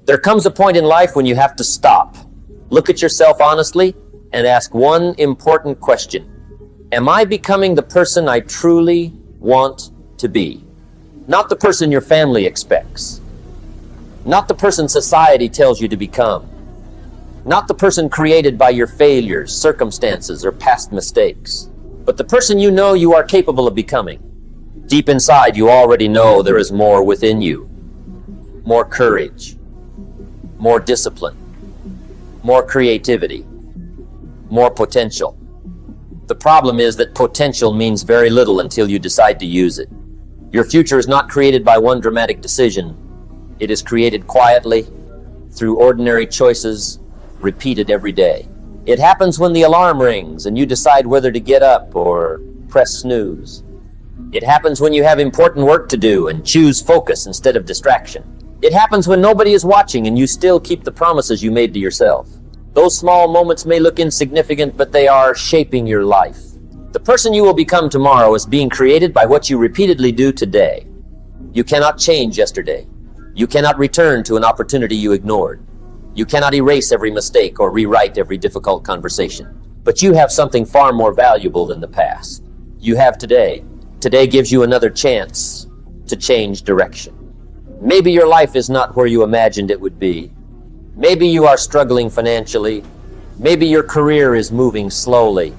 There comes a point in life when you have to stop, look at yourself honestly, and ask one important question. Am I becoming the person I truly want to be? Not the person your family expects. Not the person society tells you to become. Not the person created by your failures, circumstances, or past mistakes. But the person you know you are capable of becoming. Deep inside, you already know there is more within you. More courage. More discipline. More creativity. More potential. The problem is that potential means very little until you decide to use it. Your future is not created by one dramatic decision. It is created quietly, through ordinary choices, repeated every day. It happens when the alarm rings and you decide whether to get up or press snooze. It happens when you have important work to do and choose focus instead of distraction. It happens when nobody is watching and you still keep the promises you made to yourself. Those small moments may look insignificant, but they are shaping your life. The person you will become tomorrow is being created by what you repeatedly do today. You cannot change yesterday. You cannot return to an opportunity you ignored. You cannot erase every mistake or rewrite every difficult conversation. But you have something far more valuable than the past. You have today. Today gives you another chance to change direction. Maybe your life is not where you imagined it would be. Maybe you are struggling financially. Maybe your career is moving slowly.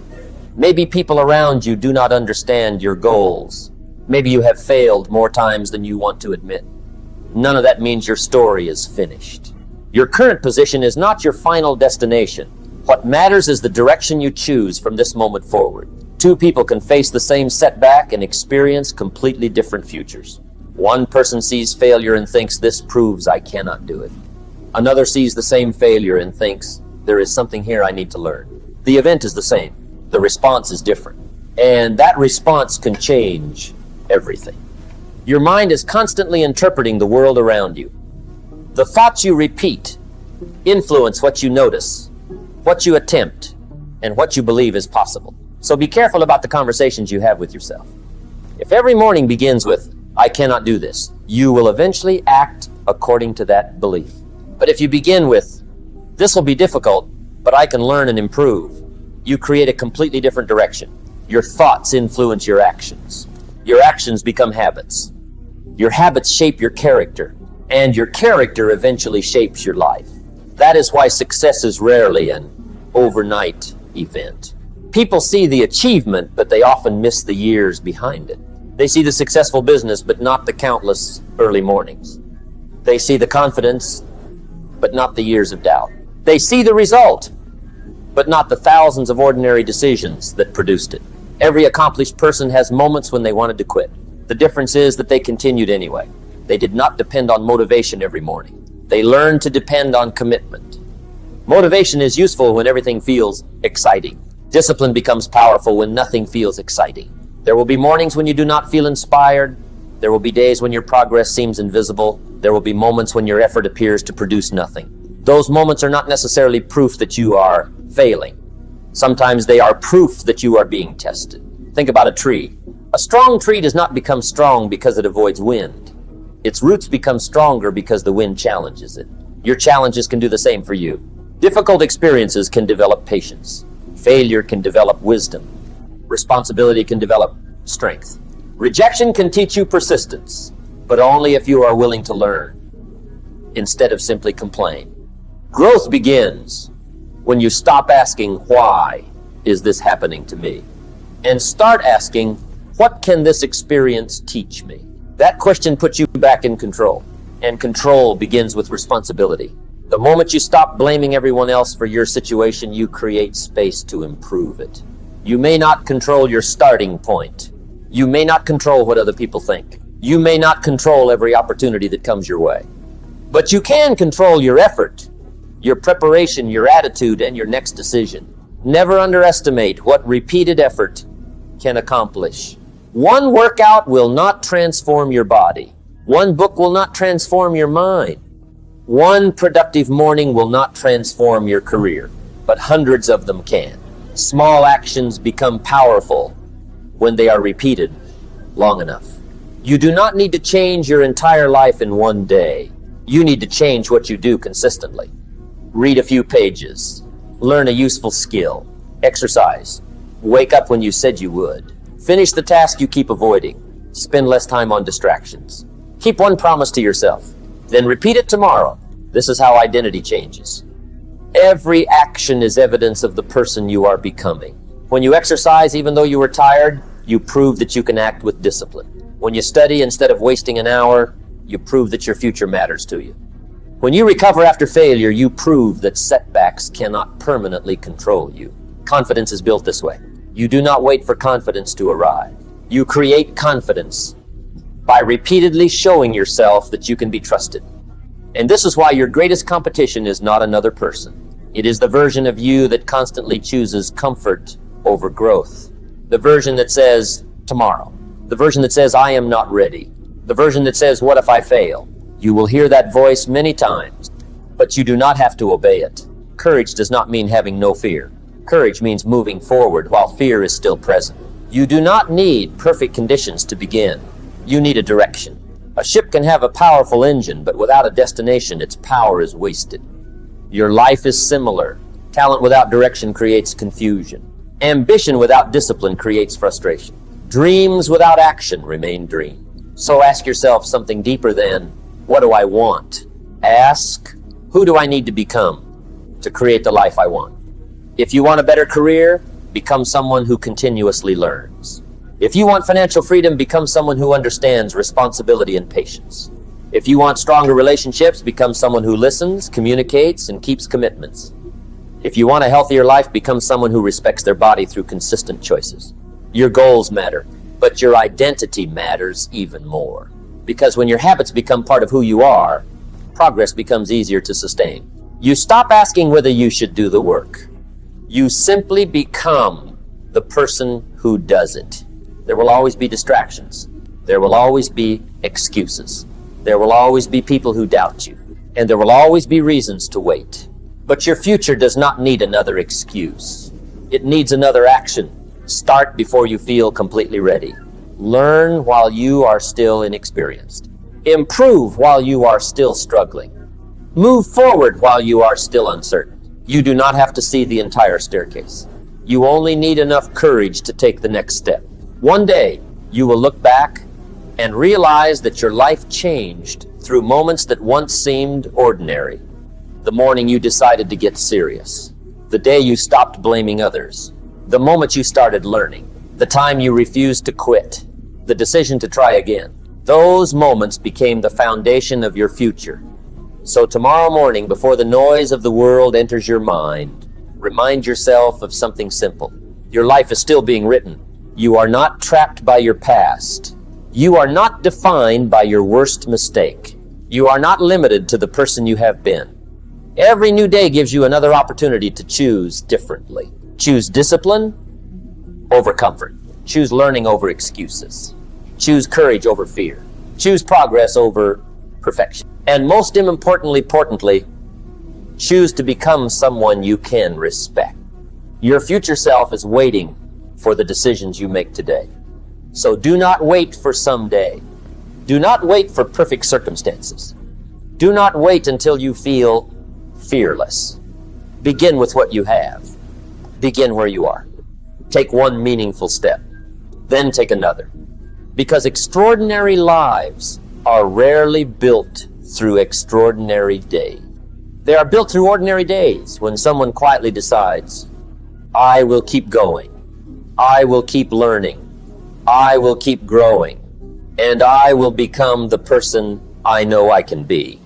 Maybe people around you do not understand your goals. Maybe you have failed more times than you want to admit. None of that means your story is finished. Your current position is not your final destination. What matters is the direction you choose from this moment forward. Two people can face the same setback and experience completely different futures. One person sees failure and thinks, this proves I cannot do it. Another sees the same failure and thinks, there is something here I need to learn. The event is the same. The response is different. And that response can change everything. Your mind is constantly interpreting the world around you. The thoughts you repeat influence what you notice, what you attempt, and what you believe is possible. So be careful about the conversations you have with yourself. If every morning begins with, I cannot do this, you will eventually act according to that belief. But if you begin with, this will be difficult, but I can learn and improve, you create a completely different direction. Your thoughts influence your actions. Your actions become habits. Your habits shape your character, and your character eventually shapes your life. That is why success is rarely an overnight event. People see the achievement, but they often miss the years behind it. They see the successful business, but not the countless early mornings. They see the confidence, but not the years of doubt. They see the result, but not the thousands of ordinary decisions that produced it. Every accomplished person has moments when they wanted to quit. The difference is that they continued anyway. They did not depend on motivation every morning. They learned to depend on commitment. Motivation is useful when everything feels exciting. Discipline becomes powerful when nothing feels exciting. There will be mornings when you do not feel inspired. There will be days when your progress seems invisible. There will be moments when your effort appears to produce nothing. Those moments are not necessarily proof that you are failing. Sometimes they are proof that you are being tested. Think about a tree. A strong tree does not become strong because it avoids wind. Its roots become stronger because the wind challenges it. Your challenges can do the same for you. Difficult experiences can develop patience. Failure can develop wisdom. Responsibility can develop strength. Rejection can teach you persistence, but only if you are willing to learn instead of simply complain. Growth begins when you stop asking, why is this happening to me? And start asking, what can this experience teach me? That question puts you back in control, and control begins with responsibility. The moment you stop blaming everyone else for your situation, you create space to improve it. You may not control your starting point. You may not control what other people think. You may not control every opportunity that comes your way. But you can control your effort, your preparation, your attitude, and your next decision. Never underestimate what repeated effort can accomplish. One workout will not transform your body. One book will not transform your mind. One productive morning will not transform your career, but hundreds of them can. Small actions become powerful when they are repeated long enough. You do not need to change your entire life in one day. You need to change what you do consistently. Read a few pages. Learn a useful skill. Exercise. Wake up when you said you would. Finish the task you keep avoiding. Spend less time on distractions. Keep one promise to yourself. Then repeat it tomorrow. This is how identity changes. Every action is evidence of the person you are becoming. When you exercise even though you are tired, you prove that you can act with discipline. When you study instead of wasting an hour, you prove that your future matters to you. When you recover after failure, you prove that setbacks cannot permanently control you. Confidence is built this way. You do not wait for confidence to arrive. You create confidence by repeatedly showing yourself that you can be trusted. And this is why your greatest competition is not another person. It is the version of you that constantly chooses comfort over growth. The version that says, tomorrow. The version that says, I am not ready. The version that says, what if I fail? You will hear that voice many times, but you do not have to obey it. Courage does not mean having no fear. Courage means moving forward while fear is still present. You do not need perfect conditions to begin. You need a direction. A ship can have a powerful engine, but without a destination, its power is wasted. Your life is similar. Talent without direction creates confusion. Ambition without discipline creates frustration. Dreams without action remain dreams. So ask yourself something deeper than, what do I want? Ask, who do I need to become to create the life I want? If you want a better career, become someone who continuously learns. If you want financial freedom, become someone who understands responsibility and patience. If you want stronger relationships, become someone who listens, communicates, and keeps commitments. If you want a healthier life, become someone who respects their body through consistent choices. Your goals matter, but your identity matters even more. Because when your habits become part of who you are, progress becomes easier to sustain. You stop asking whether you should do the work. You simply become the person who does it. There will always be distractions. There will always be excuses. There will always be people who doubt you. And there will always be reasons to wait. But your future does not need another excuse. It needs another action. Start before you feel completely ready. Learn while you are still inexperienced. Improve while you are still struggling. Move forward while you are still uncertain. You do not have to see the entire staircase. You only need enough courage to take the next step. One day, you will look back and realize that your life changed through moments that once seemed ordinary. The morning you decided to get serious. The day you stopped blaming others. The moment you started learning. The time you refused to quit. The decision to try again. Those moments became the foundation of your future. So tomorrow morning, before the noise of the world enters your mind, remind yourself of something simple. Your life is still being written. You are not trapped by your past. You are not defined by your worst mistake. You are not limited to the person you have been. Every new day gives you another opportunity to choose differently. Choose discipline over comfort. Choose learning over excuses. Choose courage over fear. Choose progress over perfection. And most importantly, choose to become someone you can respect. Your future self is waiting for the decisions you make today. So do not wait for someday. Do not wait for perfect circumstances. Do not wait until you feel fearless. Begin with what you have. Begin where you are. Take one meaningful step, then take another. Because extraordinary lives are rarely built through extraordinary days. They are built through ordinary days when someone quietly decides, I will keep going. I will keep learning. I will keep growing. And I will become the person I know I can be.